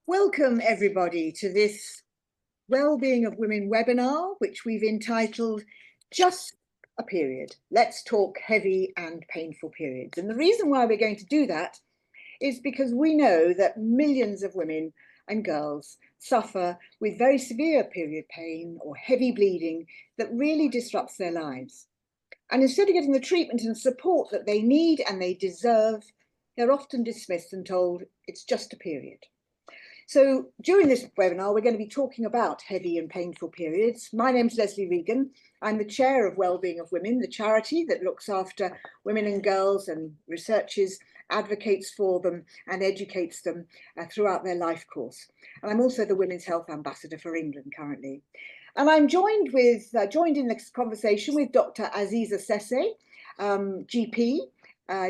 Welcome everybody to this Wellbeing of Women webinar, which we've entitled Just a Period. Let's talk heavy and painful periods. And the reason why we're going to do that is because we know that millions of women and girls suffer with very severe period pain or heavy bleeding that really disrupts their lives. And instead of getting the treatment and support that they need and they deserve, they're often dismissed and told it's just a period. So during this webinar, we're going to be talking about heavy and painful periods. My name's Lesley Regan. I'm the chair of Wellbeing of Women, the charity that looks after women and girls and researches, advocates for them and educates them throughout their life course. And I'm also the Women's Health Ambassador for England currently. And I'm joined in this conversation with Dr. Aziza Sesay, GP.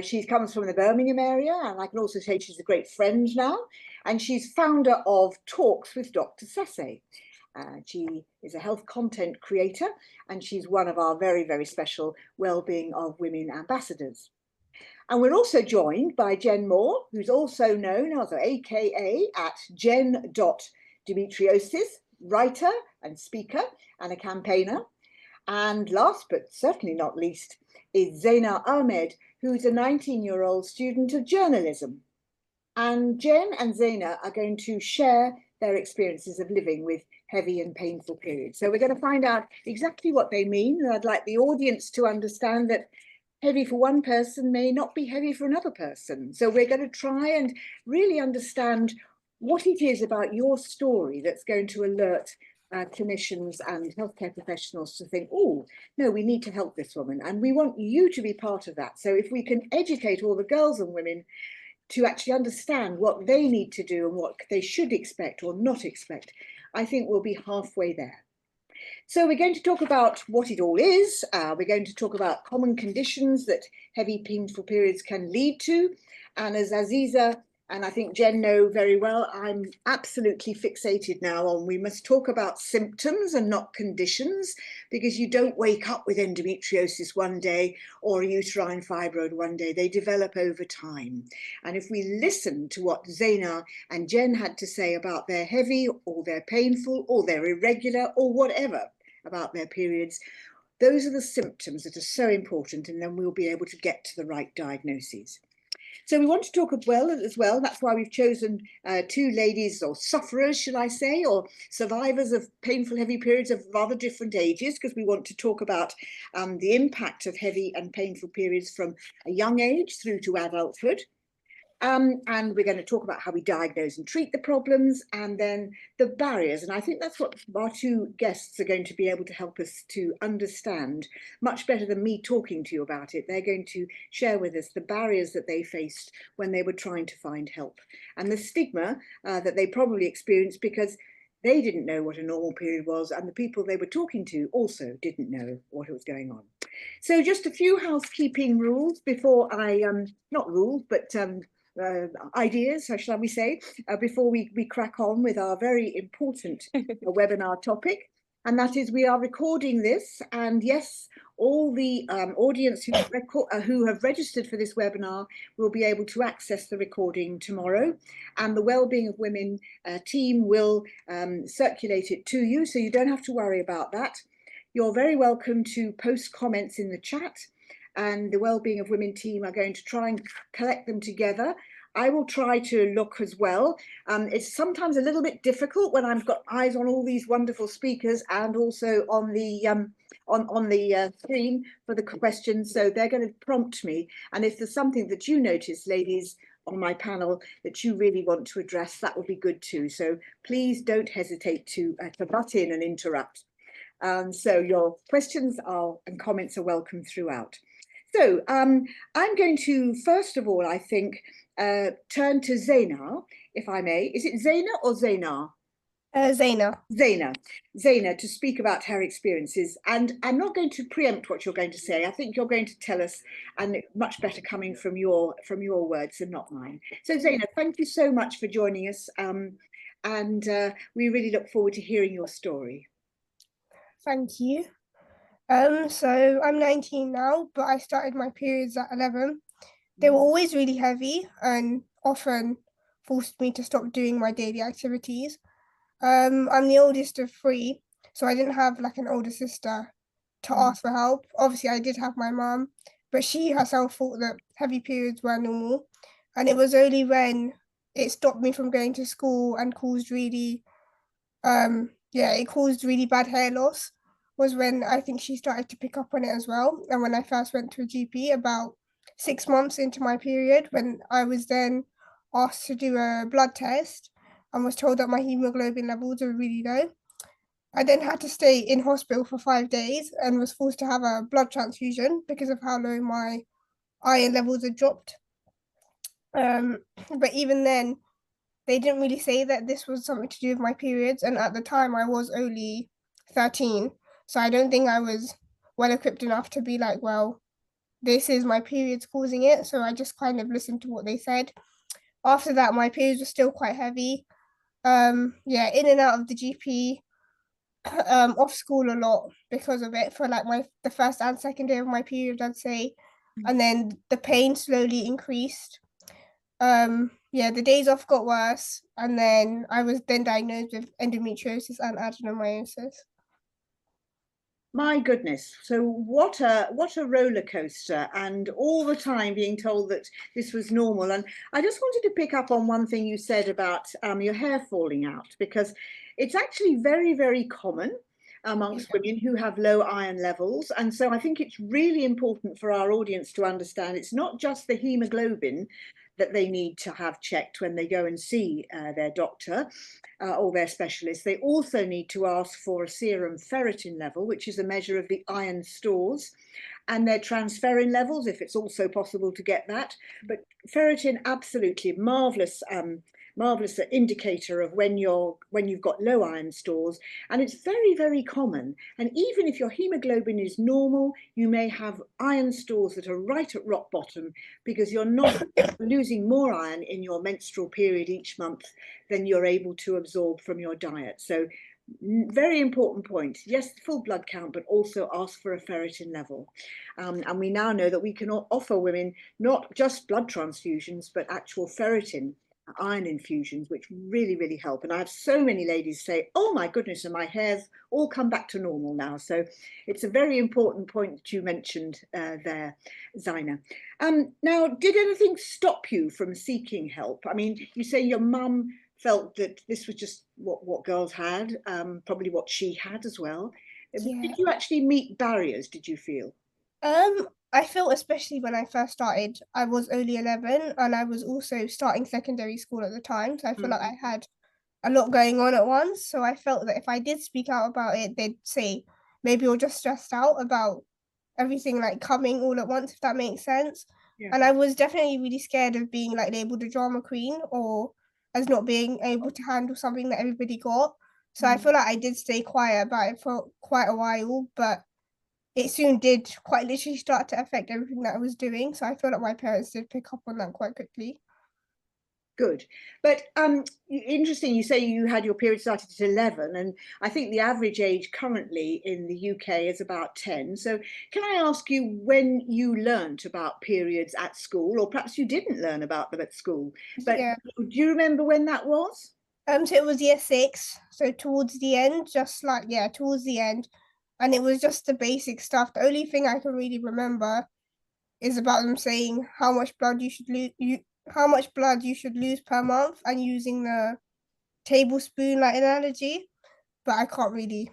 She comes from the Birmingham area, and I can also say she's a great friend now. And she's founder of Talks with Dr. Sesay. She is a health content creator, and she's one of our very, very special Wellbeing of Women ambassadors. And we're also joined by Jen Moore, who's also known as AKA at Jen.Endometriosis, writer and speaker and a campaigner. And last but certainly not least is Zaynah Ahmed, who's a 19-year-old student of journalism. And Jen and Zena are going to share their experiences of living with heavy and painful periods. So we're going to find out exactly what they mean. And I'd like the audience to understand that heavy for one person may not be heavy for another person. So we're going to try and really understand what it is about your story that's going to alert clinicians and healthcare professionals to think, oh, no, we need to help this woman. And we want you to be part of that. So if we can educate all the girls and women to actually understand what they need to do and what they should expect or not expect, I think we'll be halfway there. So we're going to talk about what it all is. We're going to talk about common conditions that heavy painful periods can lead to. And as Aziza and I think Jen know very well, I'm absolutely fixated now on we must talk about symptoms and not conditions, because you don't wake up with endometriosis one day or a uterine fibroid one day. They develop over time. And if we listen to what Zaynah and Jen had to say about their heavy or their painful or their irregular or whatever about their periods, those are the symptoms that are so important, and then we'll be able to get to the right diagnoses. So we want to talk as well. That's why we've chosen two ladies, or sufferers, shall I say, or survivors of painful heavy periods of rather different ages, because we want to talk about the impact of heavy and painful periods from a young age through to adulthood. And we're going to talk about how we diagnose and treat the problems, and then the barriers. And I think that's what our two guests are going to be able to help us to understand much better than me talking to you about it. They're going to share with us the barriers that they faced when they were trying to find help, and the stigma that they probably experienced because they didn't know what a normal period was, and the people they were talking to also didn't know what was going on. So just a few housekeeping rules before I, not rules, but ideas, shall we say, before we crack on with our very important webinar topic. And that is, we are recording this, and yes, all the audience who have registered for this webinar will be able to access the recording tomorrow, and the Wellbeing of Women team will circulate it to you, so you don't have to worry about that. You're very welcome to post comments in the chat, and the Wellbeing of Women team are going to try and collect them together. I will try to look as well. It's sometimes a little bit difficult when I've got eyes on all these wonderful speakers and also on the screen for the questions. So they're going to prompt me. And if there's something that you notice, ladies on my panel, that you really want to address, that would be good too. So please don't hesitate to butt in and interrupt. So your questions and comments are welcome throughout. So I'm going to, first of all, I think, turn to Zaynah, if I may. Is it Zaynah or Zaynah? Zaynah. Zaynah, to speak about her experiences. And I'm not going to preempt what you're going to say. I think you're going to tell us, and much better coming from your words and not mine. So Zaynah, thank you so much for joining us. And we really look forward to hearing your story. Thank you. So I'm 19 now, but I started my periods at 11. They were always really heavy and often forced me to stop doing my daily activities. I'm the oldest of three, so I didn't have like an older sister to ask for help. Obviously, I did have my mum, but she herself thought that heavy periods were normal. And it was only when it stopped me from going to school and caused it caused really bad hair loss, was when I think she started to pick up on it as well. And when I first went to a GP about 6 months into my period, when I was then asked to do a blood test and was told that my hemoglobin levels were really low. I then had to stay in hospital for 5 days and was forced to have a blood transfusion because of how low my iron levels had dropped. Um, but even then, they didn't really say that this was something to do with my periods. And at the time, I was only 13. So I don't think I was well equipped enough to be like, well, this is my periods causing it. So I just kind of listened to what they said. After that, my periods were still quite heavy. In and out of the GP, off school a lot because of it for like the first and second day of my period, I'd say. And then the pain slowly increased. The days off got worse, and then I was then diagnosed with endometriosis and adenomyosis. My goodness. So what a roller coaster, and all the time being told that this was normal. And I just wanted to pick up on one thing you said about your hair falling out, because it's actually very, very common amongst women who have low iron levels. And so I think it's really important for our audience to understand it's not just the hemoglobin that they need to have checked when they go and see their doctor or their specialist. They also need to ask for a serum ferritin level, which is a measure of the iron stores, and their transferrin levels, if it's also possible to get that. But ferritin, absolutely marvelous indicator of when you've got low iron stores, and it's very, very common. And even if your hemoglobin is normal, you may have iron stores that are right at rock bottom because you're not losing more iron in your menstrual period each month than you're able to absorb from your diet. So very important point. Yes, full blood count, but also ask for a ferritin level. And we now know that we can offer women not just blood transfusions, but actual ferritin iron infusions, which really, really help. And I have so many ladies say, oh my goodness, and my hair's all come back to normal now. So it's a very important point that you mentioned there, Zaynah. Now, did anything stop you from seeking help? I mean, you say your mum felt that this was just what girls had, probably what she had as well. Yeah. Did you actually meet barriers, did you feel? I feel especially when I first started, I was only 11 and I was also starting secondary school at the time. So I feel like I had a lot going on at once. So I felt that if I did speak out about it, they'd say maybe you're just stressed out about everything like coming all at once, if that makes sense. Yeah. And I was definitely really scared of being like labeled a drama queen or as not being able to handle something that everybody got. So I feel like I did stay quiet about it for quite a while, but it soon did quite literally start to affect everything that I was doing. So I feel like my parents did pick up on that quite quickly. Good. But interesting, you say you had your period started at 11, and I think the average age currently in the UK is about 10. So can I ask you when you learnt about periods at school, or perhaps you didn't learn about them at school, but Yeah. do you remember when that was? So it was year six. So towards the end, towards the end. And it was just the basic stuff. The only thing I can really remember is about them saying how much blood you should lose per month and using the tablespoon like analogy. But I can't really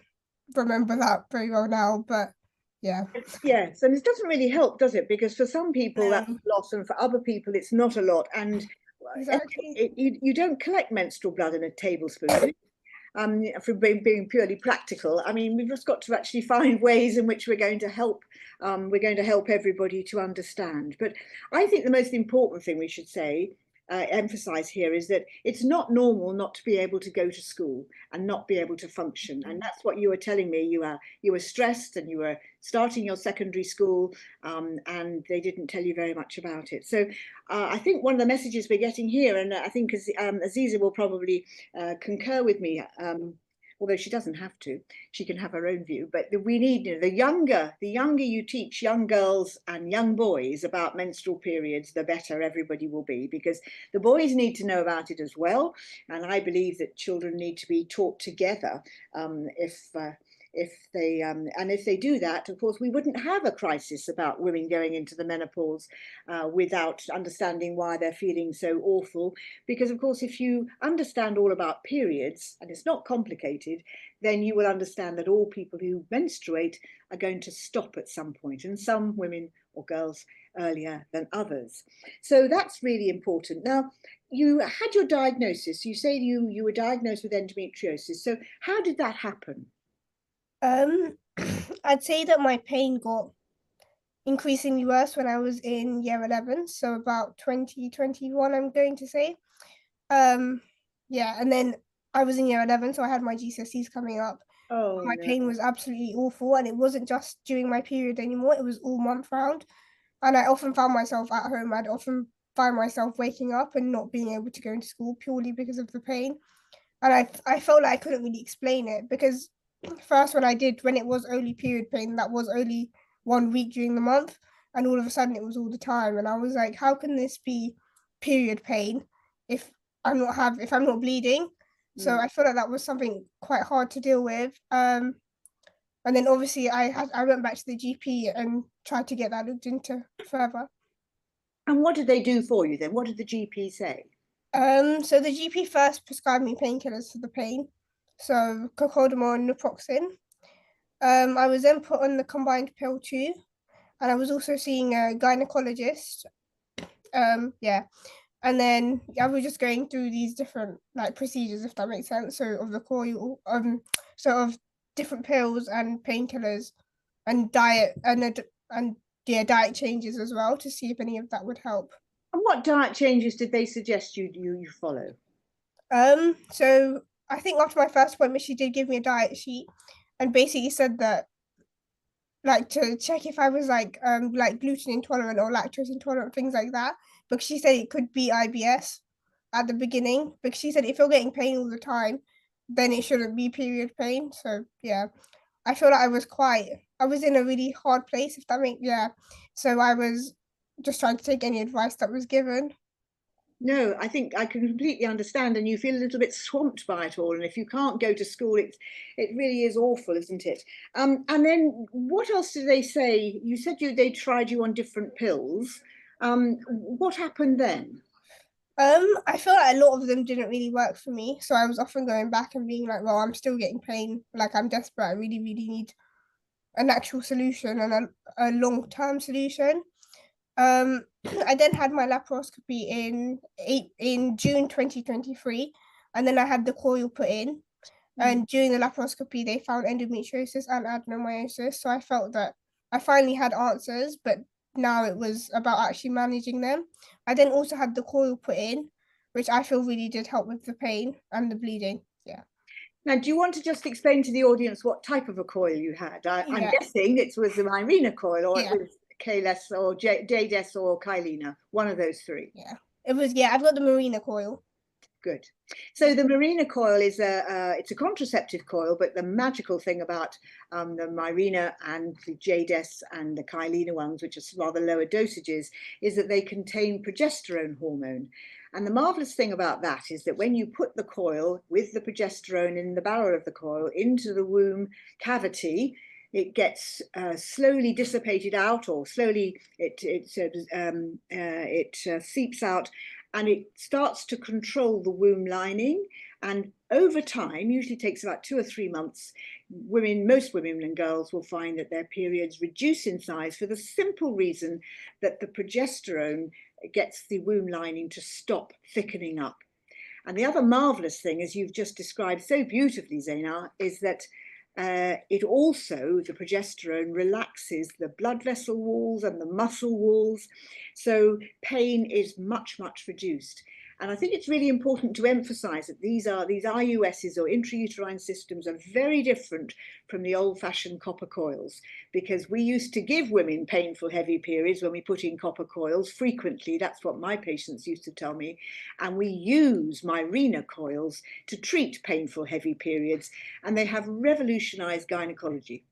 remember that very well now. But yeah. Yes, and it doesn't really help, does it? Because for some people that's No, a lot, and for other people it's not a lot. And exactly. you don't collect menstrual blood in a tablespoon. For being purely practical. I mean, we've just got to actually find ways in which we're going to help. We're going to help everybody to understand. But I think the most important thing we should say, emphasize here, is that it's not normal not to be able to go to school and not be able to function. And that's what you were telling me. You were stressed and you were starting your secondary school, and they didn't tell you very much about it. So I think one of the messages we're getting here, and I think Aziza will probably concur with me although she doesn't have to, she can have her own view. But we need, you know, the younger you teach young girls and young boys about menstrual periods, the better everybody will be, because the boys need to know about it as well. And I believe that children need to be taught together. If they do that, of course, we wouldn't have a crisis about women going into the menopause without understanding why they're feeling so awful. Because, of course, if you understand all about periods, and it's not complicated, then you will understand that all people who menstruate are going to stop at some point, and some women or girls earlier than others. So that's really important. Now, you had your diagnosis. You say you were diagnosed with endometriosis. So how did that happen? I'd say that my pain got increasingly worse when I was in year 11, so about 2021, I'm going to say. Yeah, and then I was in year 11, so I had my GCSEs coming up. Oh, My no. pain was absolutely awful, and it wasn't just during my period anymore, it was all month round. And I often found myself at home, I'd often find myself waking up and not being able to go into school purely because of the pain. And I felt like I couldn't really explain it, because first when it was only period pain, that was only 1 week during the month, and all of a sudden it was all the time, and I was like, how can this be period pain if if I'm not bleeding? So I feel like that was something quite hard to deal with. And then obviously I went back to the GP and tried to get that looked into further. And what did they do for you then? What did the GP say? So the GP first prescribed me painkillers for the pain, so cocodamol and naproxen. I was then put on the combined pill too, and I was also seeing a gynecologist. Yeah, and then I was just going through these different like procedures, if that makes sense. So of the coil, so of different pills and painkillers, and diet and yeah, diet changes as well to see if any of that would help. And what diet changes did they suggest you follow? So I think after my first appointment, she did give me a diet sheet, and basically said that like to check if I was like gluten intolerant or lactose intolerant, things like that. But she said it could be IBS at the beginning, because she said if you're getting pain all the time, then it shouldn't be period pain. So yeah, I feel like I was in a really hard place, if that makes yeah. So I was just trying to take any advice that was given. No, I think I can completely understand, and you feel a little bit swamped by it all. And if you can't go to school, it really is awful, isn't it? And then what else did they say? You said they tried you on different pills. What happened then? I feel like a lot of them didn't really work for me. So I was often going back and being like, well, I'm still getting pain. Like I'm desperate. I really, really need an actual solution and a long-term solution. Um, I then had my laparoscopy in June 2023, and then I had the coil put in. And during the laparoscopy, they found endometriosis and adenomyosis. So I felt that I finally had answers, but now it was about actually managing them. I then also had the coil put in, which I feel really did help with the pain and the bleeding. Yeah. Now, do you want to just explain to the audience what type of a coil you had? I'm Yeah. guessing it was the Mirena coil, or it Yeah. was K-less or J-des or Kylina, one of those three. Yeah. It was, yeah, I've got the Marina coil. Good. So the Mirena coil is it's a contraceptive coil, but the magical thing about the Mirena and the J-des and the Kylina ones, which are rather lower dosages, is that they contain progesterone hormone. And the marvelous thing about that is that when you put the coil with the progesterone in the barrel of the coil into the womb cavity, it gets slowly dissipated out, or slowly it seeps out, and it starts to control the womb lining. And over time, usually takes about 2 or 3 months, most women and girls will find that their periods reduce in size for the simple reason that the progesterone gets the womb lining to stop thickening up. And the other marvelous thing, as you've just described so beautifully, Zaynah, is that it also, the progesterone relaxes the blood vessel walls and the muscle walls, so pain is much, much reduced. And I think it's really important to emphasize that these IUSs, or intrauterine systems, are very different from the old-fashioned copper coils, because we used to give women painful heavy periods when we put in copper coils frequently. That's what my patients used to tell me. And we use Mirena coils to treat painful heavy periods, and they have revolutionized gynecology.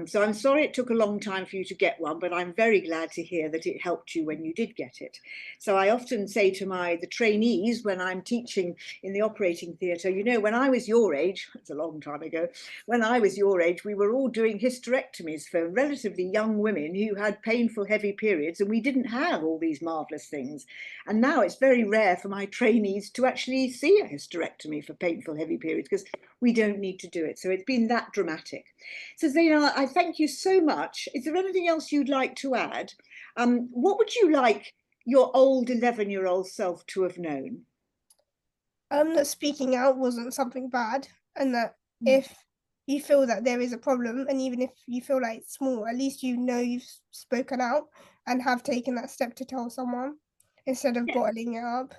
So I'm sorry it took a long time for you to get one, but I'm very glad to hear that it helped you when you did get it. So I often say to the trainees when I'm teaching in the operating theatre, you know, when I was your age, it's a long time ago, when I was your age, we were all doing hysterectomies for relatively young women who had painful heavy periods, and we didn't have all these marvellous things. And now it's very rare for my trainees to actually see a hysterectomy for painful heavy periods, because we don't need to do it. So it's been that dramatic. So Zaynah, I thank you so much. Is there anything else you'd like to add? What would you like your old 11-year-old self to have known? That speaking out wasn't something bad, and that if you feel that there is a problem, and even if you feel like it's small, at least you know you've spoken out and have taken that step to tell someone instead of bottling it up.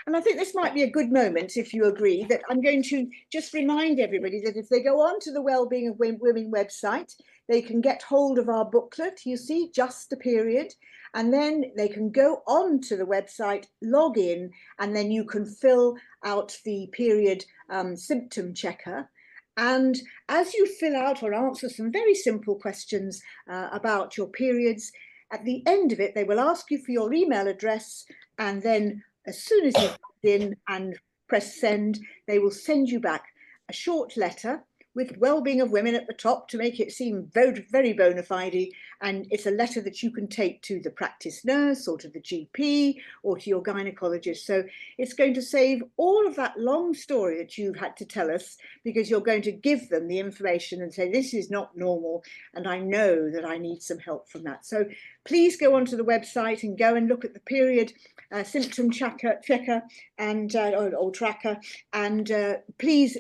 And I think this might be a good moment, if you agree, that I'm going to just remind everybody that if they go on to the Wellbeing of Women website, they can get hold of our booklet, you see, Just a Period, and then they can go on to the website, log in, and then you can fill out the period symptom checker. And as you fill out or answer some very simple questions about your periods, at the end of it, they will ask you for your email address, and then as soon as you've plugged in and press send, they will send you back a short letter with Wellbeing of Women at the top to make it seem very bona fide. And it's a letter that you can take to the practice nurse or to the GP or to your gynecologist. So it's going to save all of that long story that you've had to tell us, because you're going to give them the information and say, this is not normal, and I know that I need some help from that. So please go onto the website and go and look at the period symptom checker and or tracker, and please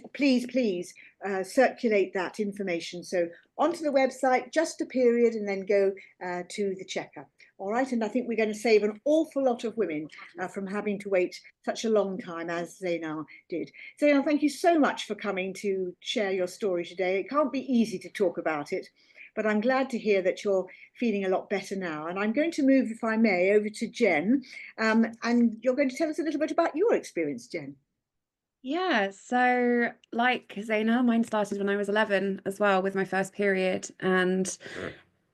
circulate that information. So onto the website, Just a Period, and then go to the checker. All right, and I think we're going to save an awful lot of women from having to wait such a long time as Zaynah did. Zaynah, thank you so much for coming to share your story today. It can't be easy to talk about it, but I'm glad to hear that you're feeling a lot better now. And I'm going to move, if I may, over to Jen, and you're going to tell us a little bit about your experience, Jen. Yeah, so like Zaynah, mine started when I was 11 as well, with my first period, and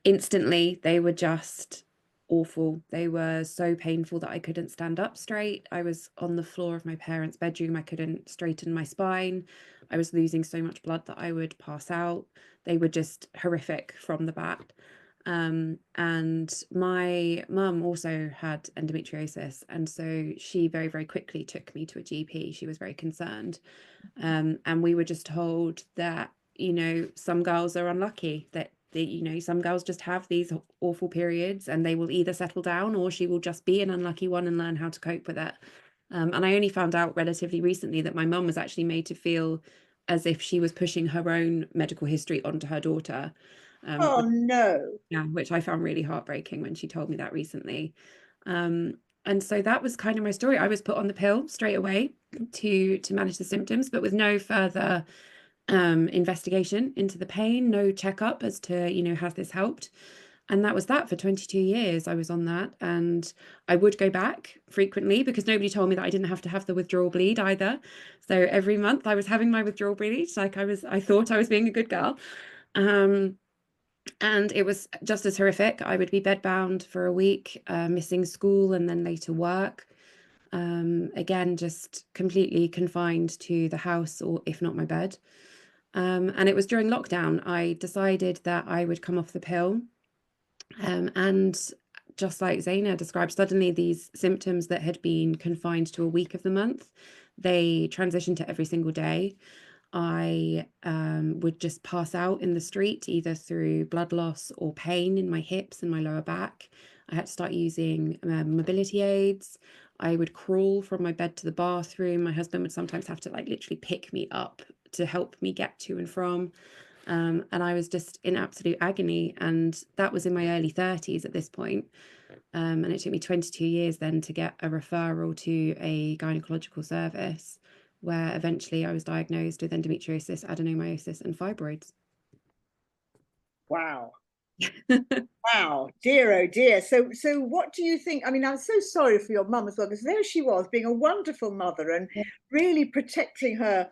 instantly they were just awful. They were so painful that I couldn't stand up straight. I was on the floor of my parents' bedroom. I couldn't straighten my spine. I was losing so much blood that I would pass out. They were just horrific from the bat. And my mum also had endometriosis, and so she very quickly took me to a GP. She was very concerned, and we were just told that, you know, some girls are unlucky, that you know, some girls just have these awful periods and they will either settle down, or she will just be an unlucky one and learn how to cope with it. And I only found out relatively recently that my mum was actually made to feel as if she was pushing her own medical history onto her daughter. Oh no. Yeah, which I found really heartbreaking when she told me that recently. And so that was kind of my story. I was put on the pill straight away to manage the symptoms, but with no further investigation into the pain, no checkup as to, you know, has this helped? And that was that for 22 years. I was on that, and I would go back frequently because nobody told me that I didn't have to have the withdrawal bleed either. So every month I was having my withdrawal bleed, like I thought I was being a good girl. And it was just as horrific. I would be bedbound for a week, missing school and then later work. Again, just completely confined to the house, or if not my bed. And it was during lockdown, I decided that I would come off the pill. And just like Zaynah described, suddenly these symptoms that had been confined to a week of the month, they transitioned to every single day. I would just pass out in the street, either through blood loss or pain in my hips and my lower back. I had to start using mobility aids. I would crawl from my bed to the bathroom. My husband would sometimes have to like literally pick me up to help me get to and from. And I was just in absolute agony. And that was in my early 30s at this point. And it took me 22 years then to get a referral to a gynecological service, where eventually I was diagnosed with endometriosis, adenomyosis, and fibroids. Wow. Wow, dear, oh dear. So what do you think? I mean, I'm so sorry for your mum as well, because there she was, being a wonderful mother and really protecting her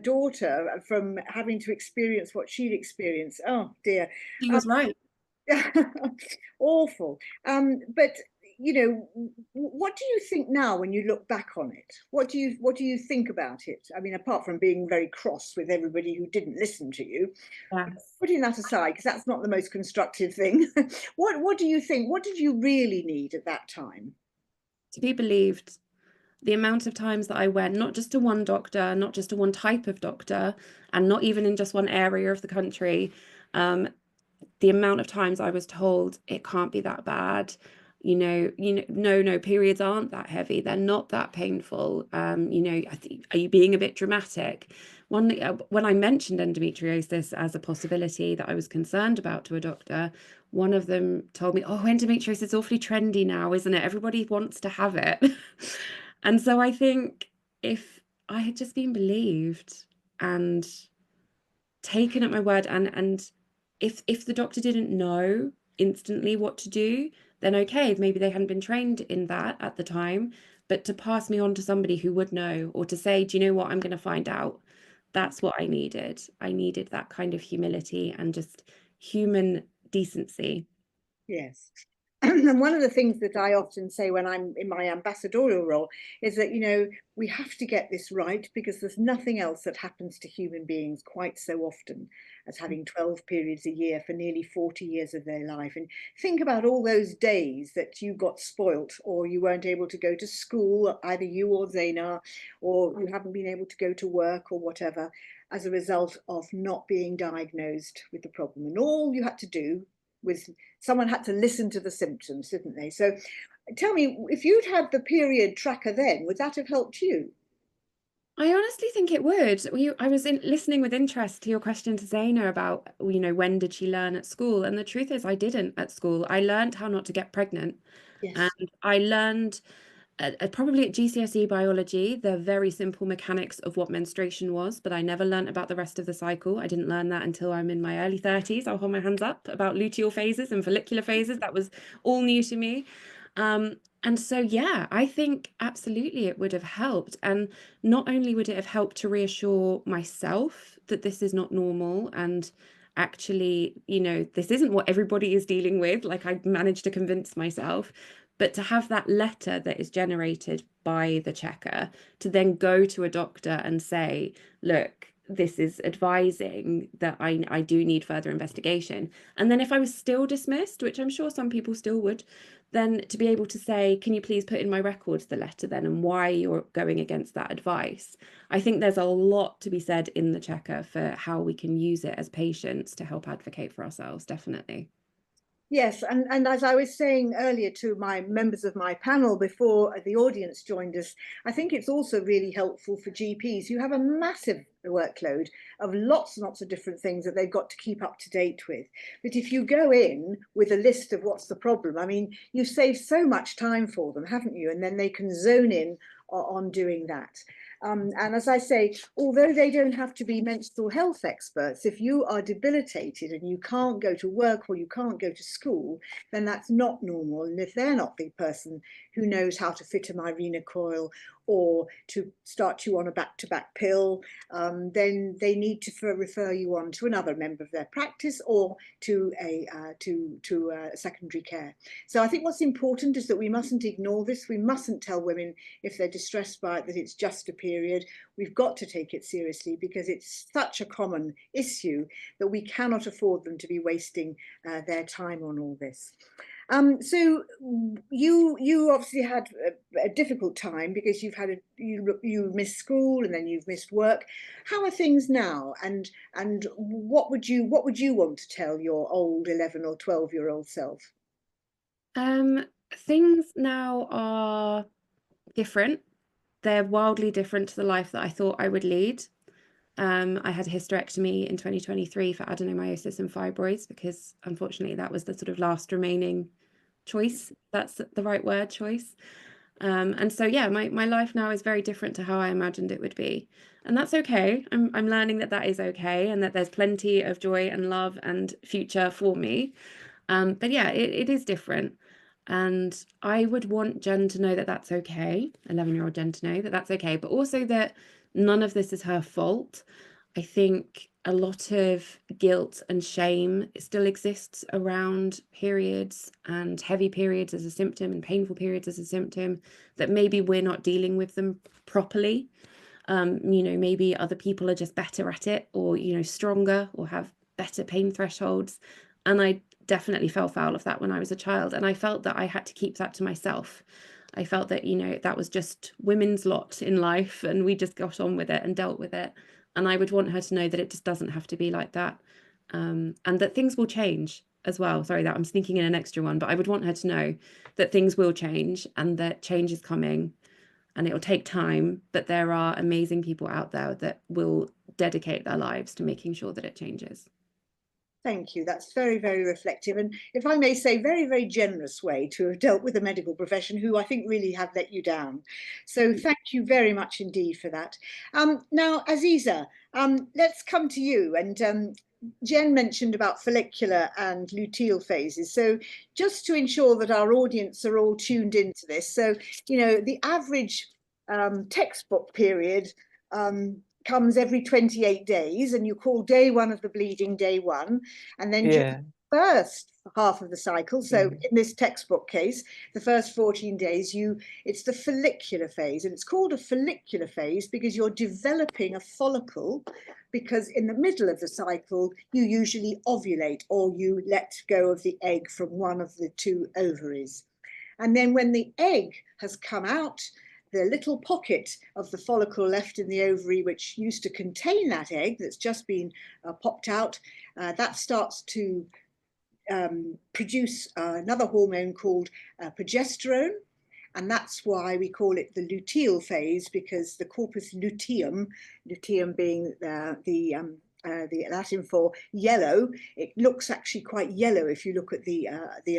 daughter from having to experience what she'd experienced. Oh dear. She was right. Awful. But you know, what do you think now when you look back on it? What do you think about it? I mean, apart from being very cross with everybody who didn't listen to you, Yes. putting that aside, because that's not the most constructive thing. What do you think? What did you really need at that time? To be believed. The amount of times that I went, not just to one doctor, not just to one type of doctor, and not even in just one area of the country, the amount of times I was told it can't be that bad. No, periods aren't that heavy. They're not that painful. Are you being a bit dramatic? When I mentioned endometriosis as a possibility that I was concerned about to a doctor, one of them told me, "Oh, endometriosis is awfully trendy now, isn't it? Everybody wants to have it." And so I think if I had just been believed and taken at my word, and if the doctor didn't know instantly what to do, then okay, maybe they hadn't been trained in that at the time, but to pass me on to somebody who would know, or to say, do you know what, I'm going to find out. That's what I needed. I needed that kind of humility and just human decency. Yes. And one of the things that I often say when I'm in my ambassadorial role is that, we have to get this right, because there's nothing else that happens to human beings quite so often as having 12 periods a year for nearly 40 years of their life. And think about all those days that you got spoilt, or you weren't able to go to school, either you or Zaynah, or you haven't been able to go to work or whatever, as a result of not being diagnosed with the problem. And all you had to do was someone had to listen to the symptoms, didn't they? So tell me, if you'd had the period tracker then, would that have helped you? I honestly think it would. I was listening with interest to your question to Zaynah about, when did she learn at school? And the truth is, I didn't at school. I learned how not to get pregnant. Yes. And I learned probably at GCSE biology, the very simple mechanics of what menstruation was, but I never learned about the rest of the cycle. I didn't learn that until I'm in my early 30s. I'll hold my hands up about luteal phases and follicular phases. That was all new to me. And so, yeah, I think absolutely it would have helped. And not only would it have helped to reassure myself that this is not normal, and actually, this isn't what everybody is dealing with. Like, I managed to convince myself, but to have that letter that is generated by the checker to then go to a doctor and say, look, this is advising that I do need further investigation. And then if I was still dismissed, which I'm sure some people still would, then to be able to say, can you please put in my records the letter then and why you're going against that advice? I think there's a lot to be said in the checker for how we can use it as patients to help advocate for ourselves, definitely. Yes, and as I was saying earlier to my members of my panel before the audience joined us, I think it's also really helpful for GPs who have a massive workload of lots and lots of different things that they've got to keep up to date with. But if you go in with a list of what's the problem, I mean, you've saved so much time for them, haven't you? And then they can zone in on doing that. And as I say, although they don't have to be menstrual health experts, if you are debilitated and you can't go to work or you can't go to school, then that's not normal. And if they're not the person who knows how to fit a Mirena coil or to start you on a back-to-back pill, then they need to refer you on to another member of their practice or to a secondary care. So I think what's important is that we mustn't ignore this. We mustn't tell women if they're distressed by it that it's just a period. We've got to take it seriously, because it's such a common issue that we cannot afford them to be wasting their time on all this. So you obviously had a difficult time because you missed school and then you've missed work. How are things now? And what would you want to tell your old 11 or 12-year-old self? Things now are different. They're wildly different to the life that I thought I would lead. I had a hysterectomy in 2023 for adenomyosis and fibroids, because unfortunately that was the sort of last remaining choice. That's the right word, choice. And so, yeah, my life now is very different to how I imagined it would be. And that's okay. I'm learning that that is okay, and that there's plenty of joy and love and future for me. But yeah, it is different. And I would want Jen to know that that's okay, 11-year-old Jen to know that that's okay, but also that none of this is her fault. I think a lot of guilt and shame still exists around periods, and heavy periods as a symptom and painful periods as a symptom, that maybe we're not dealing with them properly. Maybe other people are just better at it, or, stronger, or have better pain thresholds. And I definitely fell foul of that when I was a child. And I felt that I had to keep that to myself. I felt that, that was just women's lot in life, and we just got on with it and dealt with it. And I would want her to know that it just doesn't have to be like that. And that things will change as well. Sorry that I'm sneaking in an extra one, but I would want her to know that things will change, and that change is coming, and it will take time, but there are amazing people out there that will dedicate their lives to making sure that it changes. Thank you. That's very, very reflective. And if I may say, very, very generous way to have dealt with the medical profession, who I think really have let you down. So thank you very much indeed for that. Now, Aziza, let's come to you. And Jen mentioned about follicular and luteal phases. So just to ensure that our audience are all tuned into this. So, the average textbook period comes every 28 days, and you call day one of the bleeding day one, and then during the first half of the cycle, so in this textbook case, the first 14 days, it's the follicular phase. And it's called a follicular phase because you're developing a follicle, because in the middle of the cycle you usually ovulate, or you let go of the egg from one of the two ovaries. And then when the egg has come out, the little pocket of the follicle left in the ovary, which used to contain that egg that's just been popped out, that starts to produce another hormone called progesterone. And that's why we call it the luteal phase, because the corpus luteum, luteum being the Latin for yellow, it looks actually quite yellow if you look at the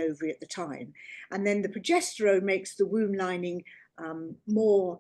ovary at the time. And then the progesterone makes the womb lining more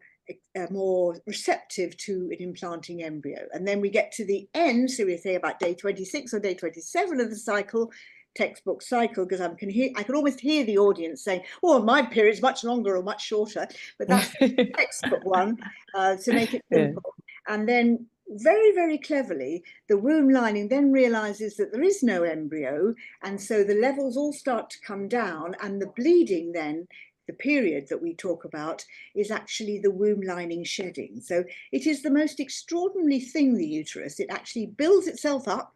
receptive to an implanting embryo. And then we get to the end, so we say about day 26 or day 27 of the cycle, textbook cycle, because I can almost hear the audience saying, oh, my period's much longer or much shorter, but that's the textbook one, to make it simple. And then very, very cleverly, the womb lining then realizes that there is no embryo, and so the levels all start to come down, and the bleeding then, the period that we talk about, is actually the womb lining shedding. So it is the most extraordinary thing, the uterus. It actually builds itself up,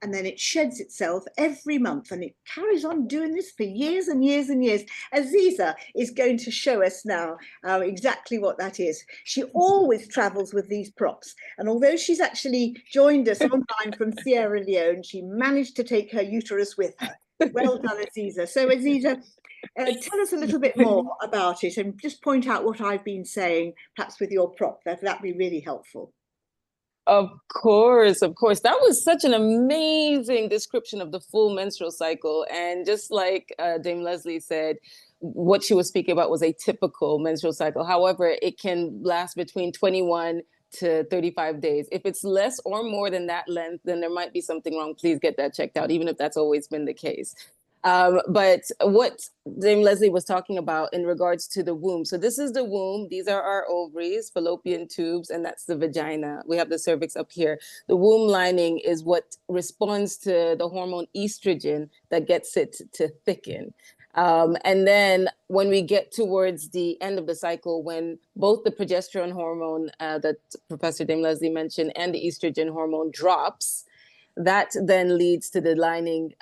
and then it sheds itself every month, and it carries on doing this for years and years and years. Aziza is going to show us now exactly what that is. She always travels with these props, and although she's actually joined us online from Sierra Leone, she managed to take her uterus with her. Well done, Aziza. So Aziza, tell us a little bit more about it, and just point out what I've been saying, perhaps with your prop. That'd be really helpful. Of course, of course. That was such an amazing description of the full menstrual cycle. And just like Dame Lesley said, what she was speaking about was a typical menstrual cycle. However, it can last between 21 to 35 days. If it's less or more than that length, then there might be something wrong. Please get that checked out, even if that's always been the case. But what Dame Lesley was talking about in regards to the womb. So this is the womb. These are our ovaries, fallopian tubes, and that's the vagina. We have the cervix up here. The womb lining is what responds to the hormone estrogen that gets it to thicken. And then when we get towards the end of the cycle, when both the progesterone hormone that Professor Dame Lesley mentioned and the estrogen hormone drops, that then leads to the lining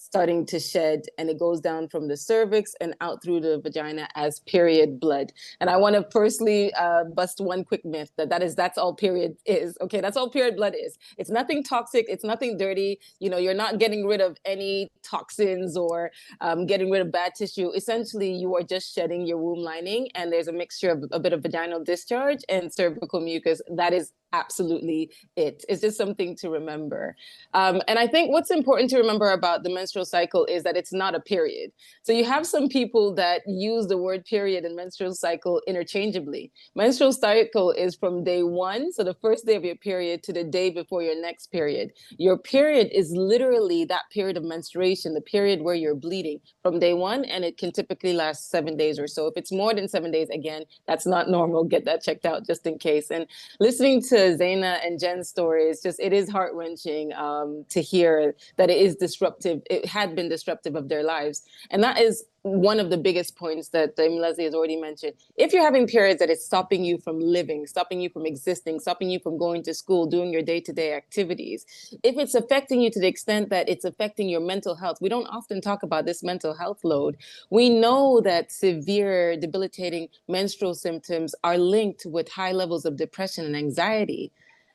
starting to shed, and it goes down from the cervix and out through the vagina as period blood. And I want to firstly bust one quick myth that's all period is. Okay, that's all period blood is. It's nothing toxic. It's nothing dirty. You're not getting rid of any toxins or getting rid of bad tissue. Essentially, you are just shedding your womb lining, and there's a mixture of a bit of vaginal discharge and cervical mucus. That is absolutely it. It's just something to remember. And I think what's important to remember about the menstrual cycle is that it's not a period. So you have some people that use the word period and menstrual cycle interchangeably. Menstrual cycle is from day one, so the first day of your period, to the day before your next period. Your period is literally that period of menstruation, the period where you're bleeding from day one, and it can typically last 7 days or so. If it's more than 7 days, again, that's not normal. Get that checked out just in case. And listening to Zaynah and Jen's stories, it is heart-wrenching to hear that it is disruptive. It had been disruptive of their lives. And that is one of the biggest points that Dame Lesley has already mentioned. If you're having periods that is stopping you from living, stopping you from existing, stopping you from going to school, doing your day-to-day activities, if it's affecting you to the extent that it's affecting your mental health, we don't often talk about this mental health load. We know that severe, debilitating menstrual symptoms are linked with high levels of depression and anxiety.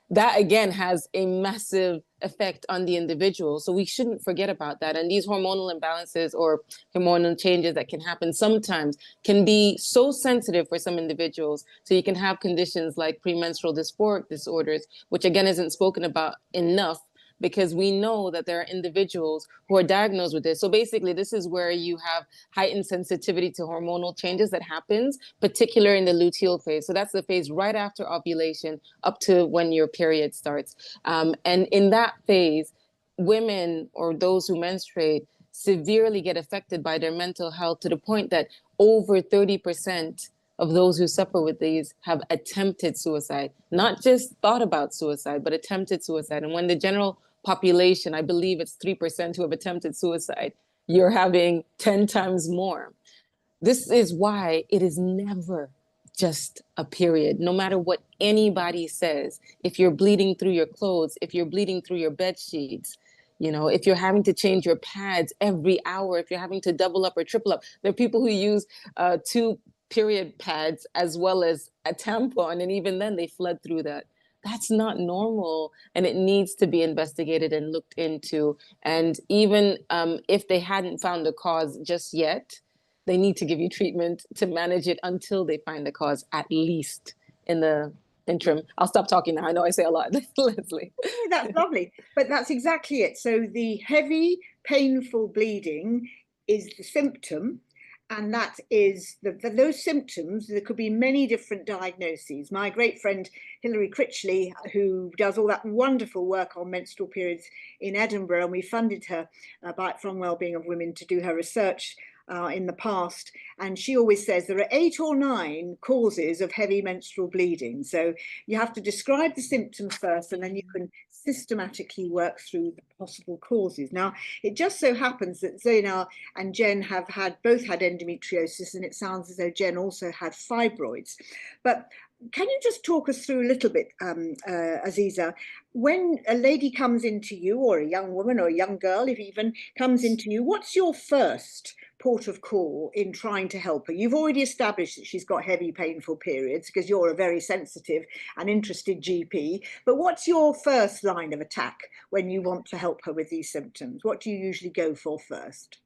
That again has a massive effect on the individual. So we shouldn't forget about that. And these hormonal imbalances or hormonal changes that can happen sometimes can be so sensitive for some individuals. So you can have conditions like premenstrual dysphoric disorders, which again isn't spoken about enough, because we know that there are individuals who are diagnosed with this. So basically, this is where you have heightened sensitivity to hormonal changes that happens, particularly in the luteal phase. So that's the phase right after ovulation up to when your period starts. And in that phase, women or those who menstruate severely get affected by their mental health, to the point that over 30% of those who suffer with these have attempted suicide, not just thought about suicide, but attempted suicide. And when the general population, I believe it's 3% who have attempted suicide, you're having 10 times more. This is why it is never just a period, no matter what anybody says. If you're bleeding through your clothes, if you're bleeding through your bed sheets, if you're having to change your pads every hour, if you're having to double up or triple up, there are people who use 2 period pads as well as a tampon, and even then they fled through that. That's not normal, and it needs to be investigated and looked into. And even if they hadn't found the cause just yet, they need to give you treatment to manage it until they find the cause, at least in the interim. I'll stop talking now. I know I say a lot, Lesley. That's lovely, but that's exactly it. So the heavy, painful bleeding is the symptom. And that is those symptoms. There could be many different diagnoses. My great friend Hilary Critchley, who does all that wonderful work on menstrual periods in Edinburgh, and we funded her from Wellbeing of Women to do her research in the past, and she always says there are 8 or 9 causes of heavy menstrual bleeding. So you have to describe the symptoms first, and then you can systematically work through the possible causes. Now, it just so happens that Zaynah and Jen have both had endometriosis, and it sounds as though Jen also had fibroids. But can you just talk us through a little bit, Aziza, when a lady comes into you, or a young woman or a young girl, if even comes into you, what's your first port of call in trying to help her? You've already established that she's got heavy, painful periods because you're a very sensitive and interested GP. But what's your first line of attack when you want to help her with these symptoms? What do you usually go for first?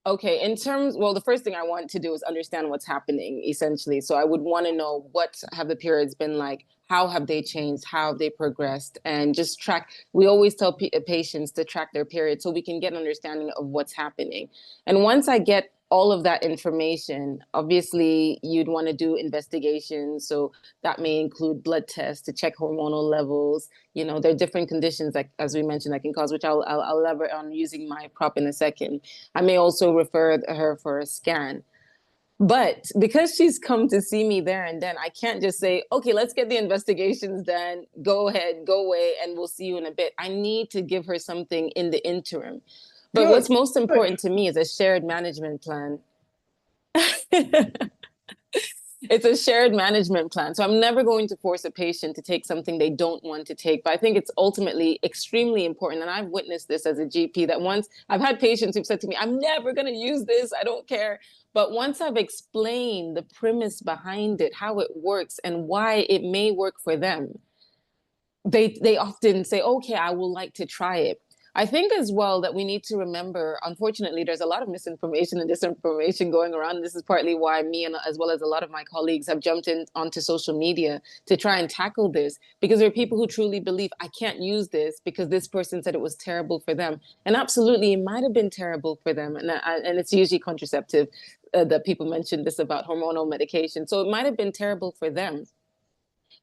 Okay, the first thing I want to do is understand what's happening, essentially. So I would want to know, what have the periods been like? How have they changed? How have they progressed? And just track. We always tell patients to track their period so we can get an understanding of what's happening. And once I get all of that information, obviously you'd want to do investigations. So that may include blood tests to check hormonal levels. There are different conditions, like, as we mentioned, that can cause, which I'll elaborate on using my prop in a second. I may also refer her for a scan. But because she's come to see me there and then, I can't just say, okay, let's get the investigations done. Go ahead, go away, and we'll see you in a bit. I need to give her something in the interim. But what's most important to me is a shared management plan. It's a shared management plan. So I'm never going to force a patient to take something they don't want to take. But I think it's ultimately extremely important. And I've witnessed this as a GP, that once I've had patients who've said to me, I'm never going to use this, I don't care. But once I've explained the premise behind it, how it works and why it may work for them, they often say, okay, I would like to try it. I think as well that we need to remember, unfortunately, there's a lot of misinformation and disinformation going around. This is partly why me and as well as a lot of my colleagues have jumped in onto social media to try and tackle this, because there are people who truly believe I can't use this because this person said it was terrible for them. And absolutely, it might have been terrible for them. And it's usually contraceptive that people mention this about hormonal medication. So it might have been terrible for them.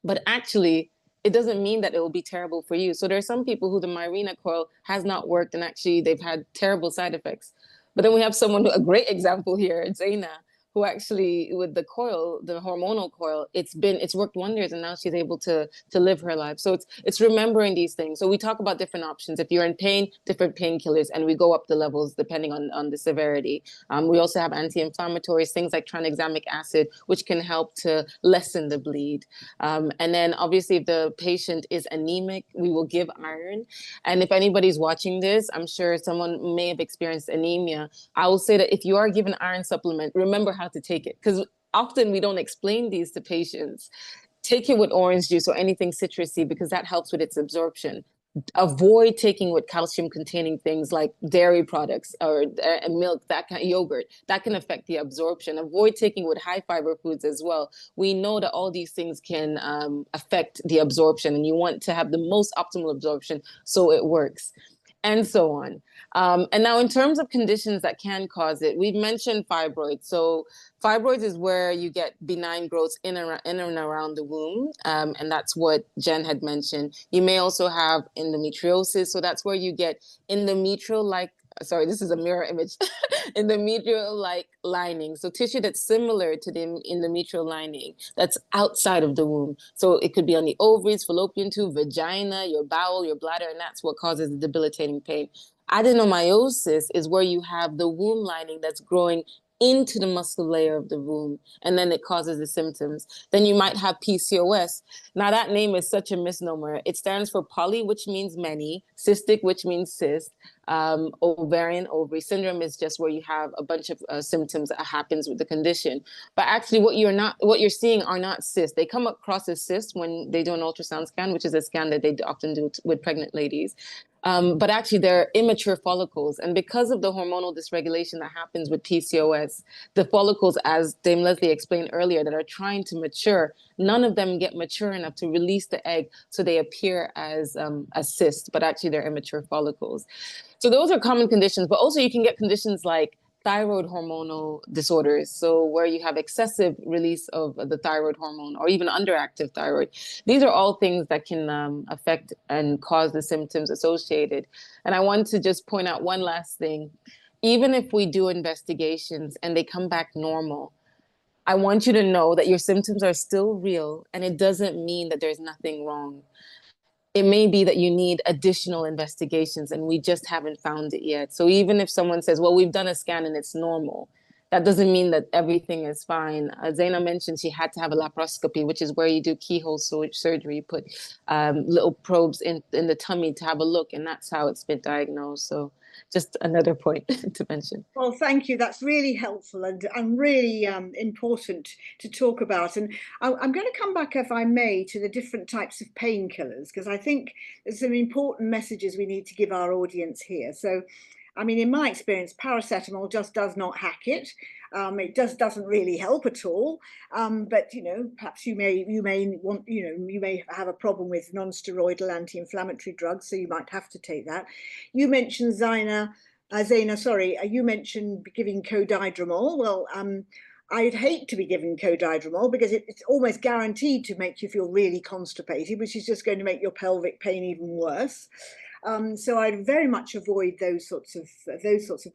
But actually, it doesn't mean that it will be terrible for you. So there are some people who the Mirena coil has not worked, and actually they've had terrible side effects. But then we have someone, a great example here, Zaynah, who actually, with the coil, the hormonal coil, it's worked wonders, and now she's able to live her life. So it's remembering these things. So we talk about different options. If you're in pain, different painkillers, and we go up the levels depending on the severity. We also have anti-inflammatories, things like tranexamic acid, which can help to lessen the bleed. And then obviously, if the patient is anemic, we will give iron. And if anybody's watching this, I'm sure someone may have experienced anemia. I will say that if you are given iron supplement, remember how to take it, because often we don't explain these to patients. Take it with orange juice or anything citrusy, because that helps with its absorption. Avoid taking with calcium containing things like dairy products or milk, that kind of yogurt, that can affect the absorption. Avoid taking with high fiber foods as well. We know that all these things can affect the absorption, and you want to have the most optimal absorption so it works, and so on. And now in terms of conditions that can cause it, we've mentioned fibroids. So fibroids is where you get benign growths in and around the womb. And that's what Jen had mentioned. You may also have endometriosis. So that's where you get endometrial-like, sorry, this is a mirror image, endometrial-like lining. So tissue that's similar to the endometrial lining that's outside of the womb. So it could be on the ovaries, fallopian tube, vagina, your bowel, your bladder, and that's what causes the debilitating pain. Adenomyosis is where you have the womb lining that's growing into the muscle layer of the womb, and then it causes the symptoms. Then you might have PCOS. Now that name is such a misnomer. It stands for poly, which means many, cystic, which means cyst, ovarian ovary syndrome is just where you have a bunch of symptoms that happens with the condition. But actually what you're seeing are not cysts. They come across as cysts when they do an ultrasound scan, which is a scan that they often do with pregnant ladies. But actually they're immature follicles. And because of the hormonal dysregulation that happens with PCOS, the follicles, as Dame Lesley explained earlier, that are trying to mature, none of them get mature enough to release the egg, so they appear as a cyst, but actually they're immature follicles. So those are common conditions, but also you can get conditions like thyroid hormonal disorders, so where you have excessive release of the thyroid hormone or even underactive thyroid. These are all things that can affect and cause the symptoms associated. And I want to just point out one last thing. Even if we do investigations and they come back normal, I want you to know that your symptoms are still real, and it doesn't mean that there's nothing wrong. It may be that you need additional investigations and we just haven't found it yet. So even if someone says, well, we've done a scan and it's normal, that doesn't mean that everything is fine. Zaynah mentioned she had to have a laparoscopy, which is where you do keyhole surgery, you put little probes in the tummy to have a look, and that's how it's been diagnosed. So just another point to mention. Well, thank you. That's really helpful and really important to talk about. And I'm going to come back, if I may, to the different types of painkillers, because I think there's some important messages we need to give our audience here. So, I mean, in my experience, paracetamol just does not hack it. It doesn't really help at all. But perhaps you may want, you may have a problem with non-steroidal anti-inflammatory drugs, so you might have to take that. You mentioned Zaynah, you mentioned giving codidromol. Well, I'd hate to be given codidromol because it's almost guaranteed to make you feel really constipated, which is just going to make your pelvic pain even worse. So I'd very much avoid those sorts of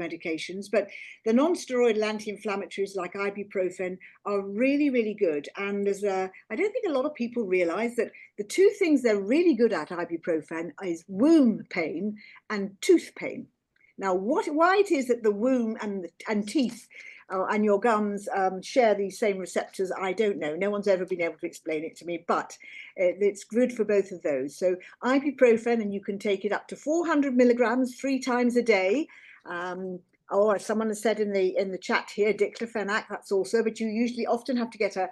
medications. But the non-steroidal anti-inflammatories like ibuprofen are really, really good. And I don't think a lot of people realize that the two things they're really good at, ibuprofen, is womb pain and tooth pain. Now, why it is that the womb and teeth and your gums share these same receptors, I don't know. No one's ever been able to explain it to me, but it's good for both of those. So ibuprofen, and you can take it up to 400 milligrams 3 times a day. Or as someone has said in the chat here, diclofenac, that's also, but you usually often have to get a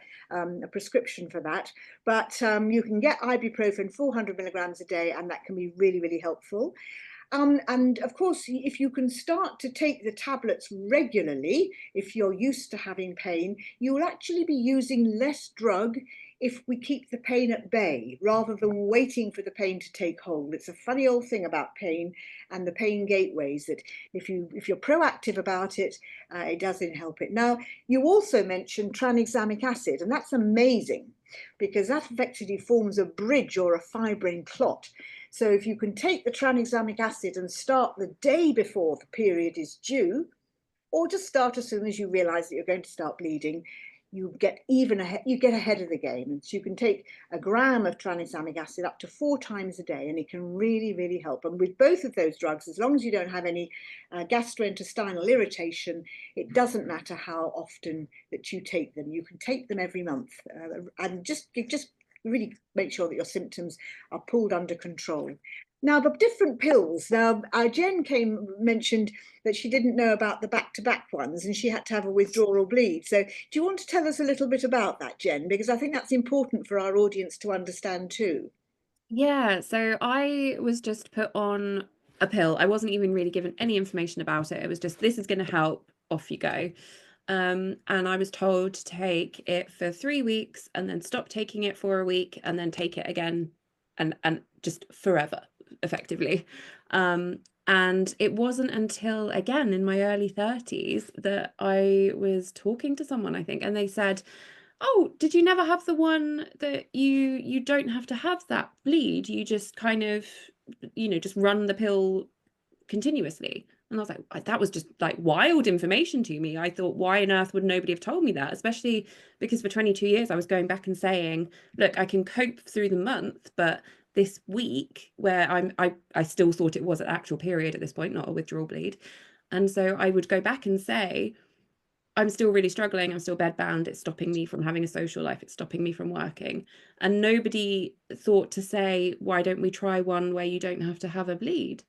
prescription for that. But you can get ibuprofen 400 milligrams a day, and that can be really, really helpful. And of course, if you can start to take the tablets regularly, if you're used to having pain, you will actually be using less drug if we keep the pain at bay rather than waiting for the pain to take hold. It's a funny old thing about pain and the pain gateways, that if you're proactive about it, it doesn't help it. Now, you also mentioned tranexamic acid, and that's amazing because that effectively forms a bridge or a fibrin clot. So if you can take the tranexamic acid and start the day before the period is due, or just start as soon as you realize that you're going to start bleeding, you get ahead of the game. And so you can take a gram of tranexamic acid up to 4 times a day, and it can really, really help. And with both of those drugs, as long as you don't have any gastrointestinal irritation, it doesn't matter how often that you take them. You can take them every month, and just really make sure that your symptoms are pulled under control. Now, the different pills. Now, Jen mentioned that she didn't know about the back-to-back ones, and she had to have a withdrawal bleed. So do you want to tell us a little bit about that, Jen? Because I think that's important for our audience to understand too. Yeah, so I was just put on a pill. I wasn't even really given any information about it. It was just, this is going to help, off you go. And I was told to take it for 3 weeks and then stop taking it for a week and then take it again and just forever, effectively. And it wasn't until, again, in my early 30s that I was talking to someone, I think, and they said, oh, did you never have the one that you don't have to have that bleed? You just kind of, just run the pill continuously. And I was like, that was just like wild information to me. I thought, why on earth would nobody have told me that? Especially because for 22 years, I was going back and saying, look, I can cope through the month, but this week where I still thought it was an actual period at this point, not a withdrawal bleed. And so I would go back and say, I'm still really struggling. I'm still bedbound. It's stopping me from having a social life. It's stopping me from working. And nobody thought to say, why don't we try one where you don't have to have a bleed?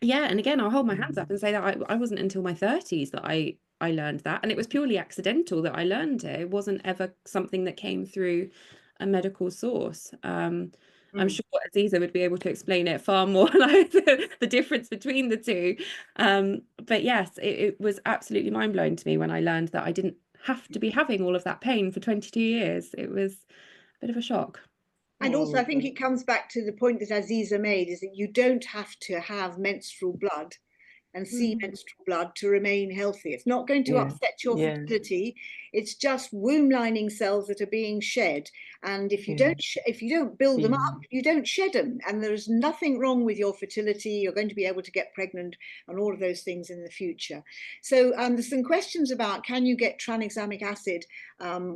Yeah, and again, I'll hold my hands up and say that I wasn't until my 30s that I learned that, and it was purely accidental that I learned it. It wasn't ever something that came through a medical source. I'm sure Aziza would be able to explain it far more, like the difference between the two. But yes, it was absolutely mind-blowing to me when I learned that I didn't have to be having all of that pain for 22 years. It was a bit of a shock. And also, I think it comes back to the point that Aziza made, is that you don't have to have menstrual blood and see menstrual blood to remain healthy. It's not going to upset your fertility. It's just womb lining cells that are being shed. And if you don't build them up, you don't shed them. And there's nothing wrong with your fertility. You're going to be able to get pregnant and all of those things in the future. So there's some questions about, can you get tranexamic acid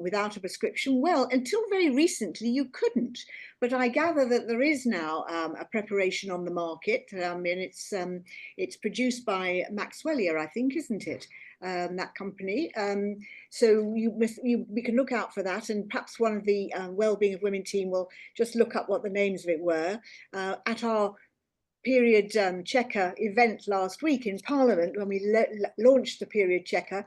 without a prescription? Well, until very recently, you couldn't. But I gather that there is now a preparation on the market, and it's produced by Maxwellia, I think, isn't it? That company. So we can look out for that, and perhaps one of the Wellbeing of Women team will just look up what the names of it were. At our period checker event last week in Parliament, when we launched the period checker,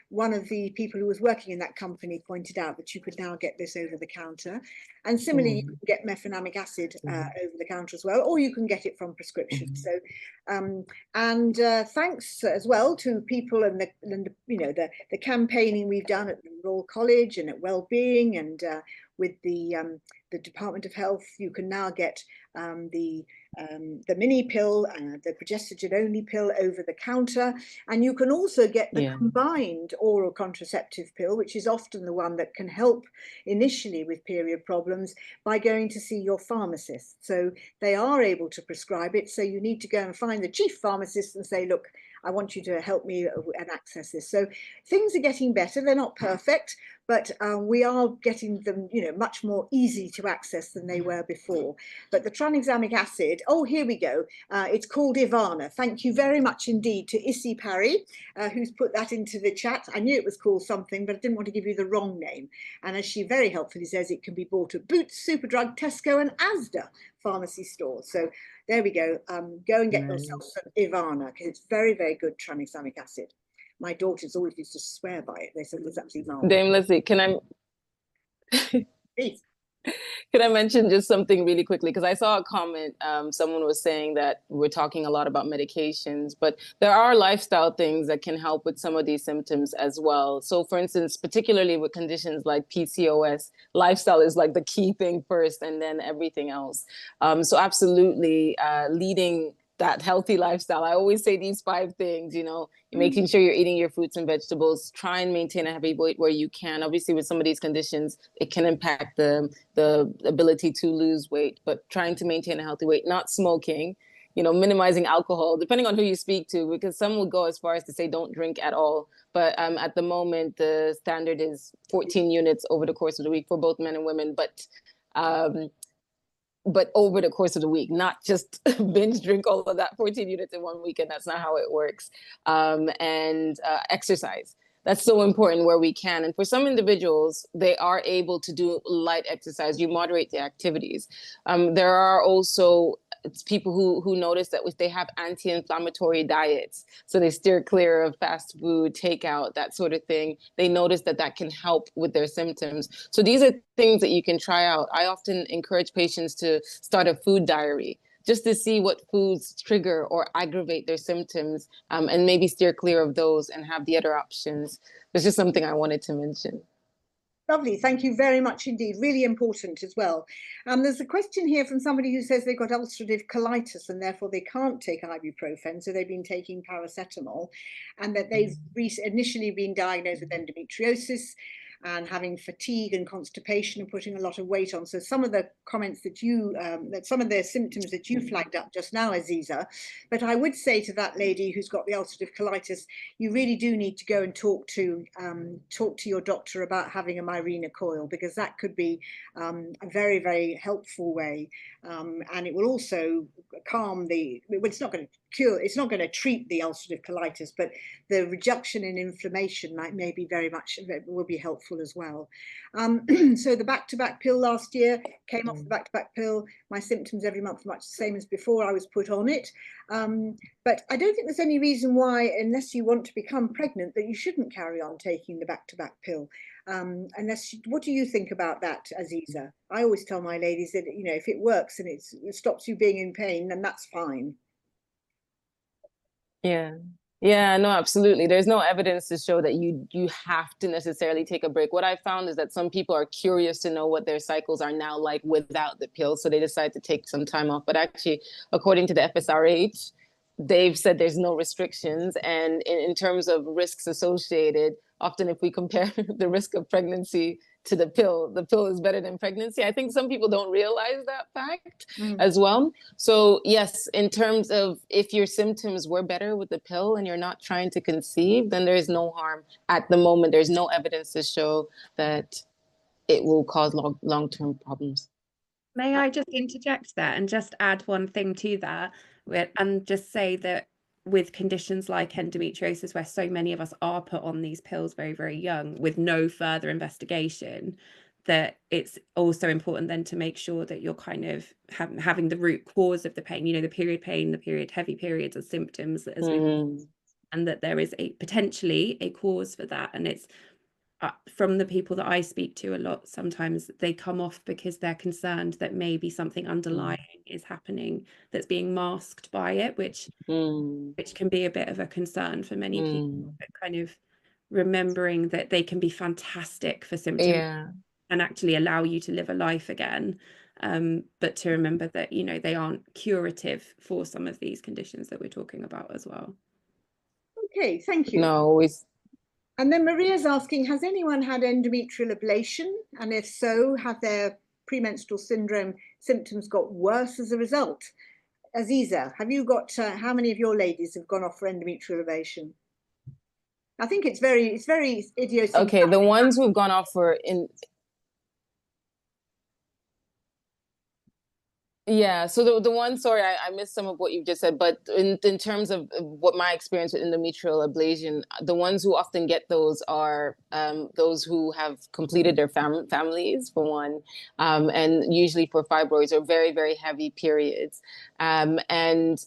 one of the people who was working in that company pointed out that you could now get this over the counter. And similarly, you can get mefenamic acid over the counter as well, or you can get it from prescription. So, thanks as well to people and the campaigning we've done at the Royal College and at Wellbeing, and with the Department of Health, you can now get the mini pill, the progestogen only pill over the counter, and you can also get the combined oral contraceptive pill, which is often the one that can help initially with period problems, by going to see your pharmacist. So they are able to prescribe it. So you need to go and find the chief pharmacist and say, look, I want you to help me and access this. So things are getting better. They're not perfect, but we are getting them, much more easy to access than they were before. But the tranexamic acid, oh, here we go. It's called Ivana. Thank you very much indeed to Issy Parry, who's put that into the chat. I knew it was called something, but I didn't want to give you the wrong name. And as she very helpfully says, it can be bought at Boots, Superdrug, Tesco and Asda pharmacy stores. So there we go. Go and get yourself some Ivana, because it's very, very good tranexamic acid. My daughters always used to swear by it. They said it was absolutely marvelous. Dame Lesley, can I? Please. Could I mention just something really quickly? Because I saw a comment, someone was saying that we're talking a lot about medications, but there are lifestyle things that can help with some of these symptoms as well. So for instance, particularly with conditions like PCOS, lifestyle is like the key thing first and then everything else. So absolutely leading that healthy lifestyle. I always say these 5 things, you know, making sure you're eating your fruits and vegetables, try and maintain a heavy weight where you can. Obviously, with some of these conditions, it can impact the ability to lose weight, but trying to maintain a healthy weight, not smoking, you know, minimizing alcohol, depending on who you speak to, because some will go as far as to say don't drink at all. But at the moment, the standard is 14 units over the course of the week for both men and women. But over the course of the week, not just binge drink all of that 14 units in one weekend. That's not how it works. And exercise. That's so important where we can. And for some individuals, they are able to do light exercise. You moderate the activities. There are also people who notice that if they have anti-inflammatory diets, so they steer clear of fast food, takeout, that sort of thing, they notice that that can help with their symptoms. So these are things that you can try out. I often encourage patients to start a food diary just to see what foods trigger or aggravate their symptoms, and maybe steer clear of those and have the other options. It's just something I wanted to mention. Lovely, thank you very much indeed. Really important as well. There's a question here from somebody who says they've got ulcerative colitis and therefore they can't take ibuprofen, so they've been taking paracetamol, and that they've initially been diagnosed with endometriosis and having fatigue and constipation and putting a lot of weight on. So some of the comments that you, some of the symptoms that you flagged up just now, Aziza, but I would say to that lady who's got the ulcerative colitis, you really do need to go and talk to your doctor about having a Mirena coil, because that could be a very, very helpful way. And it will also calm it's not going to cure, it's not going to treat the ulcerative colitis, but the reduction in inflammation may be will be helpful as well. So the back-to-back pill last year, came off the back-to-back pill. My symptoms every month were much the same as before I was put on it. But I don't think there's any reason why, unless you want to become pregnant, that you shouldn't carry on taking the back-to-back pill. What do you think about that, Aziza? I always tell my ladies that, you know, if it works and it stops you being in pain, then that's fine. Yeah, no, absolutely. There's no evidence to show that you have to necessarily take a break. What I found is that some people are curious to know what their cycles are now like without the pill, so they decide to take some time off. But actually, according to the FSRH, they've said there's no restrictions. And in terms of risks associated, often if we compare the risk of pregnancy to the pill is better than pregnancy. I think some people don't realize that fact as well. So yes, in terms of if your symptoms were better with the pill and you're not trying to conceive, then there is no harm at the moment. There's no evidence to show that it will cause long-term problems. May I just interject there and just add one thing to that, and just say that with conditions like endometriosis, where so many of us are put on these pills very, very young with no further investigation, that it's also important then to make sure that you're kind of having the root cause of the pain, you know, the period pain, the period heavy periods, or symptoms, as and that there is potentially a cause for that. And it's from the people that I speak to a lot, sometimes they come off because they're concerned that maybe something underlying is happening that's being masked by it, which can be a bit of a concern for many people. But kind of remembering that they can be fantastic for symptoms and actually allow you to live a life again, but to remember that, you know, they aren't curative for some of these conditions that we're talking about as well. Okay, thank you. No, always. And then Maria's asking, has anyone had endometrial ablation? And if so, have their premenstrual syndrome symptoms got worse as a result? Aziza, have you got, how many of your ladies have gone off for endometrial ablation? I think it's very idiosyncratic. Okay, the ones who've gone off for Yeah, so the one, sorry, I missed some of what you just said, but in terms of what my experience with endometrial ablation, the ones who often get those are those who have completed their families, for one, and usually for fibroids or very, very heavy periods. And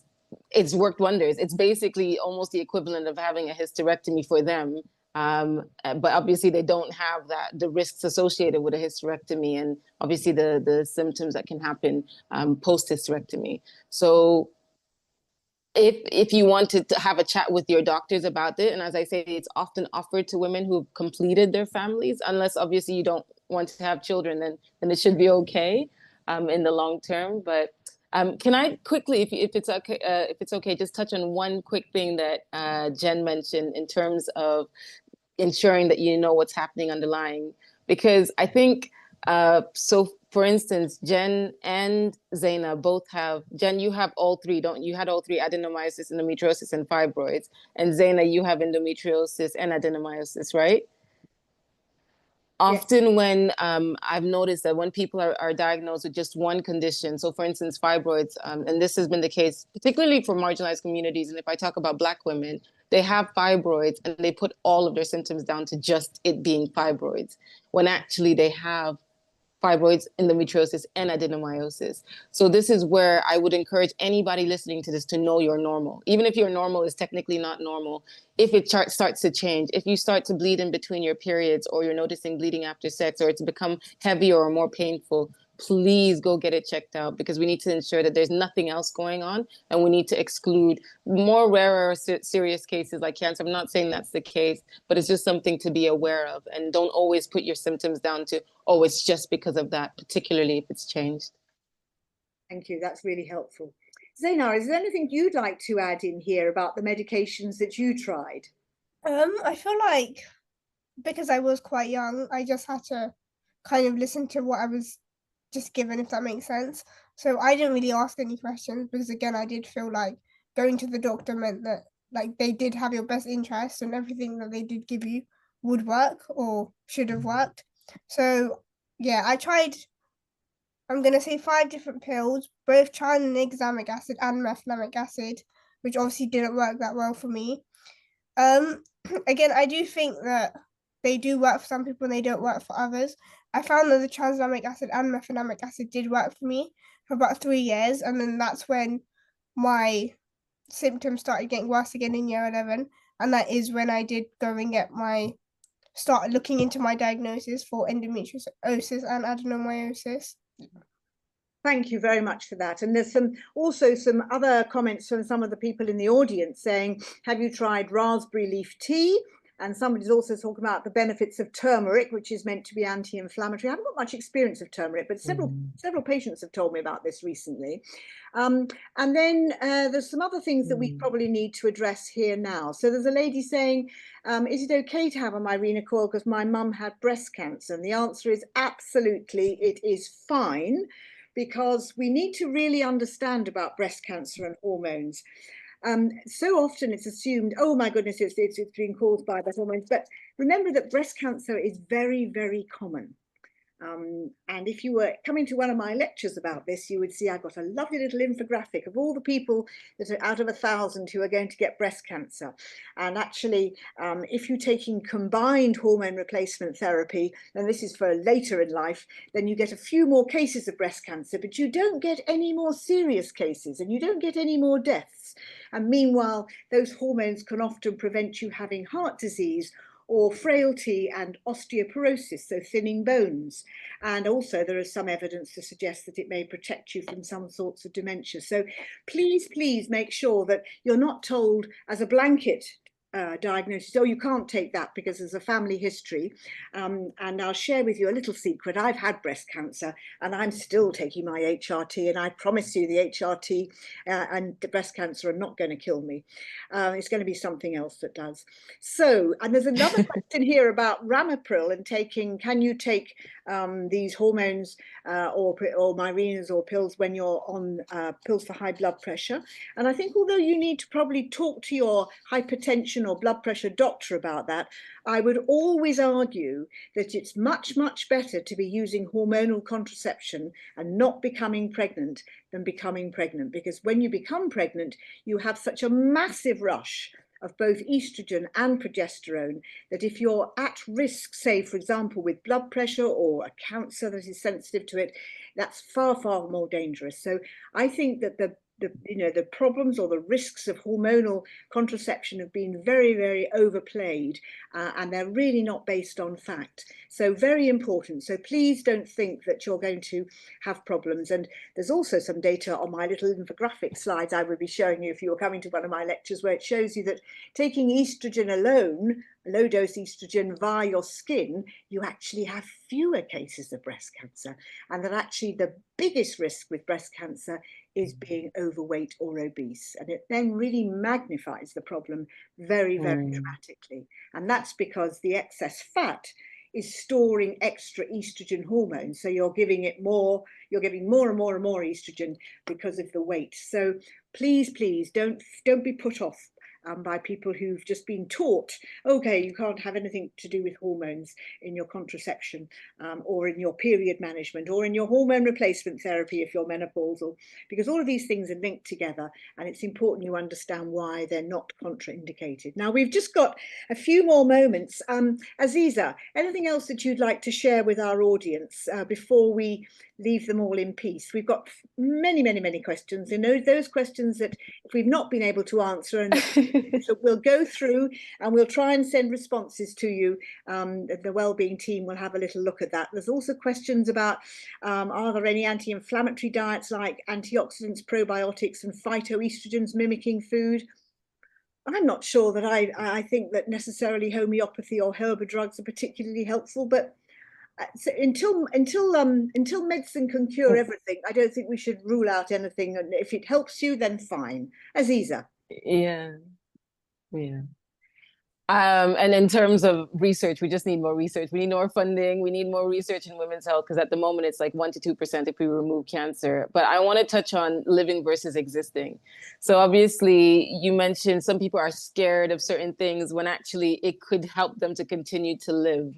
it's worked wonders. It's basically almost the equivalent of having a hysterectomy for them, But obviously they don't have the risks associated with a hysterectomy, and obviously the symptoms that can happen post-hysterectomy. So if you wanted to have a chat with your doctors about it, and as I say, it's often offered to women who've completed their families, unless obviously you don't want to have children, then it should be okay in the long term. But can I quickly, if it's okay, just touch on one quick thing that Jen mentioned in terms of ensuring that you know what's happening underlying, because I think so for instance, Jen and Zaynah both have, Jen, you have all three, don't you? Had all three: adenomyosis, endometriosis, and fibroids. And Zaynah, you have endometriosis and adenomyosis, right? Often when I've noticed that when people are diagnosed with just one condition, so for instance, fibroids, and this has been the case, particularly for marginalized communities, and if I talk about Black women, they have fibroids and they put all of their symptoms down to just it being fibroids, when actually they have fibroids, endometriosis, and adenomyosis. So this is where I would encourage anybody listening to this to know your normal. Even if your normal is technically not normal, if it starts to change, if you start to bleed in between your periods, or you're noticing bleeding after sex, or it's become heavier or more painful, please go get it checked out, because we need to ensure that there's nothing else going on, and we need to exclude more rarer serious cases like cancer. I'm not saying that's the case, but it's just something to be aware of, and don't always put your symptoms down to, oh, it's just because of that, particularly if it's changed. Thank you, that's really helpful. Zaynah, is there anything you'd like to add in here about the medications that you tried? I feel like because I was quite young, I just had to kind of listen to what I was just given, if that makes sense. So I didn't really ask any questions, because again, I did feel like going to the doctor meant that like they did have your best interest, and everything that they did give you would work or should have worked. So yeah, I tried, I'm going to say 5 different pills, both tranexamic acid and mefenamic acid, which obviously didn't work that well for me. Again, I do think that they do work for some people and they don't work for others. I found that the tranexamic acid and mefenamic acid did work for me for about 3 years, and then that's when my symptoms started getting worse again in year 11, and that is when I did go and start looking into my diagnosis for endometriosis and adenomyosis. Thank you very much for that. And there's also some other comments from some of the people in the audience saying, have you tried raspberry leaf tea? And somebody's also talking about the benefits of turmeric, which is meant to be anti-inflammatory. I haven't got much experience of turmeric, but several patients have told me about this recently. And then there's some other things that we probably need to address here now. So there's a lady saying, is it okay to have a Mirena coil because my mum had breast cancer? And the answer is absolutely, it is fine, because we need to really understand about breast cancer and hormones. So often it's assumed, oh my goodness, it's being caused by the hormones. But remember that breast cancer is very, very common. And if you were coming to one of my lectures about this, you would see I've got a lovely little infographic of all the people that are out of 1,000 who are going to get breast cancer. And actually, if you're taking combined hormone replacement therapy, and this is for later in life, then you get a few more cases of breast cancer, but you don't get any more serious cases and you don't get any more deaths. And meanwhile, those hormones can often prevent you having heart disease or frailty and osteoporosis, so thinning bones. And also there is some evidence to suggest that it may protect you from some sorts of dementia. So please, please make sure that you're not told as a blanket diagnosis, oh, you can't take that because there's a family history. And I'll share with you a little secret. I've had breast cancer and I'm still taking my HRT, and I promise you the HRT and the breast cancer are not going to kill me. It's going to be something else that does. So, and there's another question here about ramipril and can you take these hormones or Mirenas or pills when you're on pills for high blood pressure? And I think although you need to probably talk to your hypertension or blood pressure doctor about that, I would always argue that it's much, much better to be using hormonal contraception and not becoming pregnant than becoming pregnant, because when you become pregnant, you have such a massive rush of both estrogen and progesterone that if you're at risk, say, for example, with blood pressure or a cancer that is sensitive to it, that's far, far more dangerous. So I think that the the problems or the risks of hormonal contraception have been very, very overplayed, and they're really not based on fact. So very important. So please don't think that you're going to have problems. And there's also some data on my little infographic slides I will be showing you if you were coming to one of my lectures, where it shows you that taking estrogen alone, low dose estrogen via your skin, you actually have fewer cases of breast cancer, and that actually the biggest risk with breast cancer is being overweight or obese, and it then really magnifies the problem very, very dramatically. And that's because the excess fat is storing extra estrogen hormone, so you're giving it more, you're giving more and more and more estrogen because of the weight. So please don't be put off by people who've just been taught, okay, you can't have anything to do with hormones in your contraception, or in your period management, or in your hormone replacement therapy if you're menopausal, because all of these things are linked together, and it's important you understand why they're not contraindicated. Now, we've just got a few more moments. Aziza, anything else that you'd like to share with our audience before we leave them all in peace? We've got many questions, and those questions that if we've not been able to answer, and so we'll go through and we'll try and send responses to you. The wellbeing team will have a little look at that. There's also questions about are there any anti-inflammatory diets like antioxidants, probiotics and phytoestrogens mimicking food? I'm not sure that I think that necessarily homeopathy or herbal drugs are particularly helpful, but so until medicine can cure everything, I don't think we should rule out anything. And if it helps you, then fine. Aziza. Yeah. And in terms of research, we just need more research. We need more funding. We need more research in women's health, because at the moment it's like 1 to 2% if we remove cancer. But I want to touch on living versus existing. So obviously you mentioned some people are scared of certain things when actually it could help them to continue to live.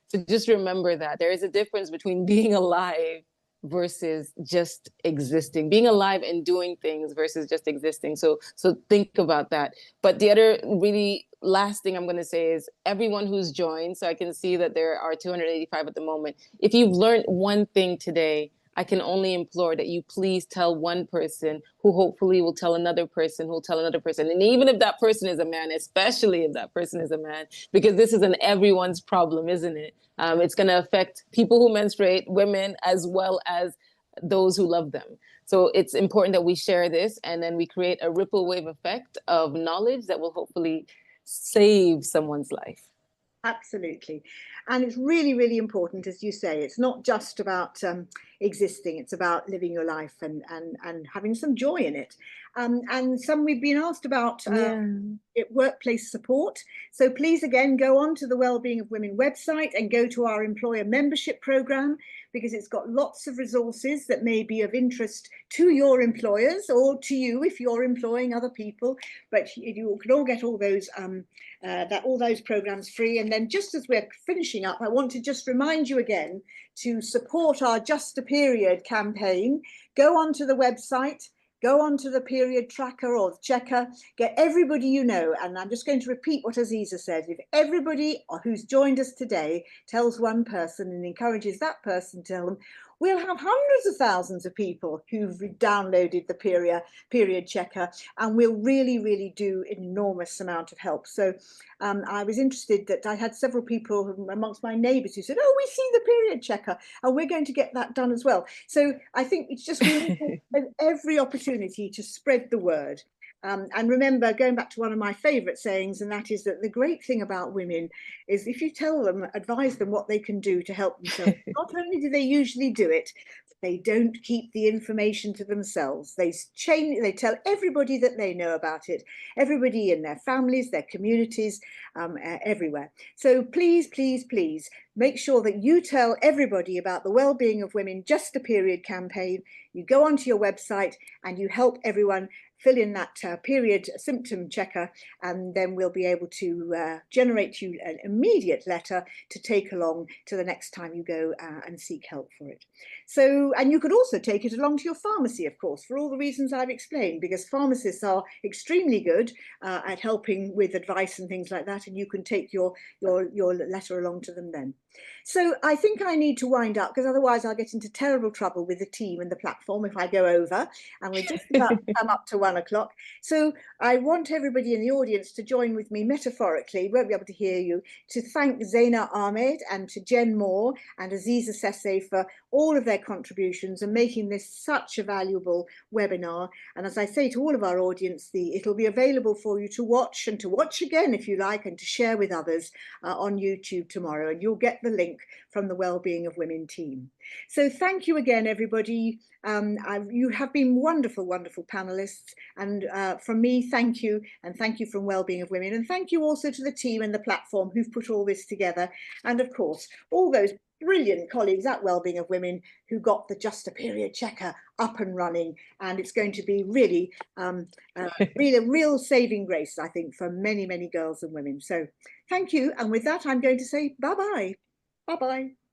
So just remember that there is a difference between being alive versus just existing, being alive and doing things versus just existing. So think about that. But the other really last thing I'm going to say is everyone who's joined, so I can see that there are 285 at the moment. If you've learned one thing today, I can only implore that you please tell one person who hopefully will tell another person, who'll tell another person. And even if that person is a man, especially if that person is a man, because this is an everyone's problem, isn't it? It's going to affect people who menstruate, women, as well as those who love them. So it's important that we share this, and then we create a ripple wave effect of knowledge that will hopefully save someone's life. Absolutely. And it's really, really important, as you say, it's not just about existing, it's about living your life and having some joy in it. And some we've been asked about workplace support. So please, again, go on to the Wellbeing of Women website and go to our employer membership program, because it's got lots of resources that may be of interest to your employers or to you if you're employing other people. But you can all get all those programs free. And then just as we're finishing up, I want to just remind you again to support our Just a Period campaign. Go onto the website, go onto the period tracker or the checker, get everybody you know. And I'm just going to repeat what Aziza said. If everybody who's joined us today tells one person and encourages that person to tell them, we'll have hundreds of thousands of people who've downloaded the period checker, and we'll really, really do an enormous amount of help. So I was interested that I had several people amongst my neighbours who said, oh, we see the period checker, and we're going to get that done as well. So I think it's just really every opportunity to spread the word. And remember, going back to one of my favourite sayings, and that is that the great thing about women is if you tell them, advise them what they can do to help themselves, not only do they usually do it, they don't keep the information to themselves. They tell everybody that they know about it, everybody in their families, their communities, everywhere. So please, please, please make sure that you tell everybody about the Wellbeing of Women Just a Period campaign. You go onto your website and you help everyone fill in that period symptom checker, and then we'll be able to generate you an immediate letter to take along to the next time you go and seek help for it. So, and you could also take it along to your pharmacy, of course, for all the reasons I've explained, because pharmacists are extremely good at helping with advice and things like that, and you can take your letter along to them then. So I think I need to wind up, because otherwise I'll get into terrible trouble with the team and the platform if I go over, and we're just about to come up to 1 o'clock. So I want everybody in the audience to join with me metaphorically, won't be able to hear you, to thank Zaynah Ahmed and to Jen Moore and Aziza Sesay for all of their contributions and making this such a valuable webinar. And as I say to all of our audience, it'll be available for you to watch and to watch again if you like, and to share with others on YouTube tomorrow, and you'll get the link from the Wellbeing of Women team. So thank you again, everybody. You have been wonderful, wonderful panelists. And from me, thank you. And thank you from Wellbeing of Women. And thank you also to the team and the platform who've put all this together. And of course, all those brilliant colleagues at Wellbeing of Women who got the Just a Period checker up and running. And it's going to be really, really a real saving grace, I think, for many, many girls and women. So thank you. And with that, I'm going to say bye-bye. Bye-bye.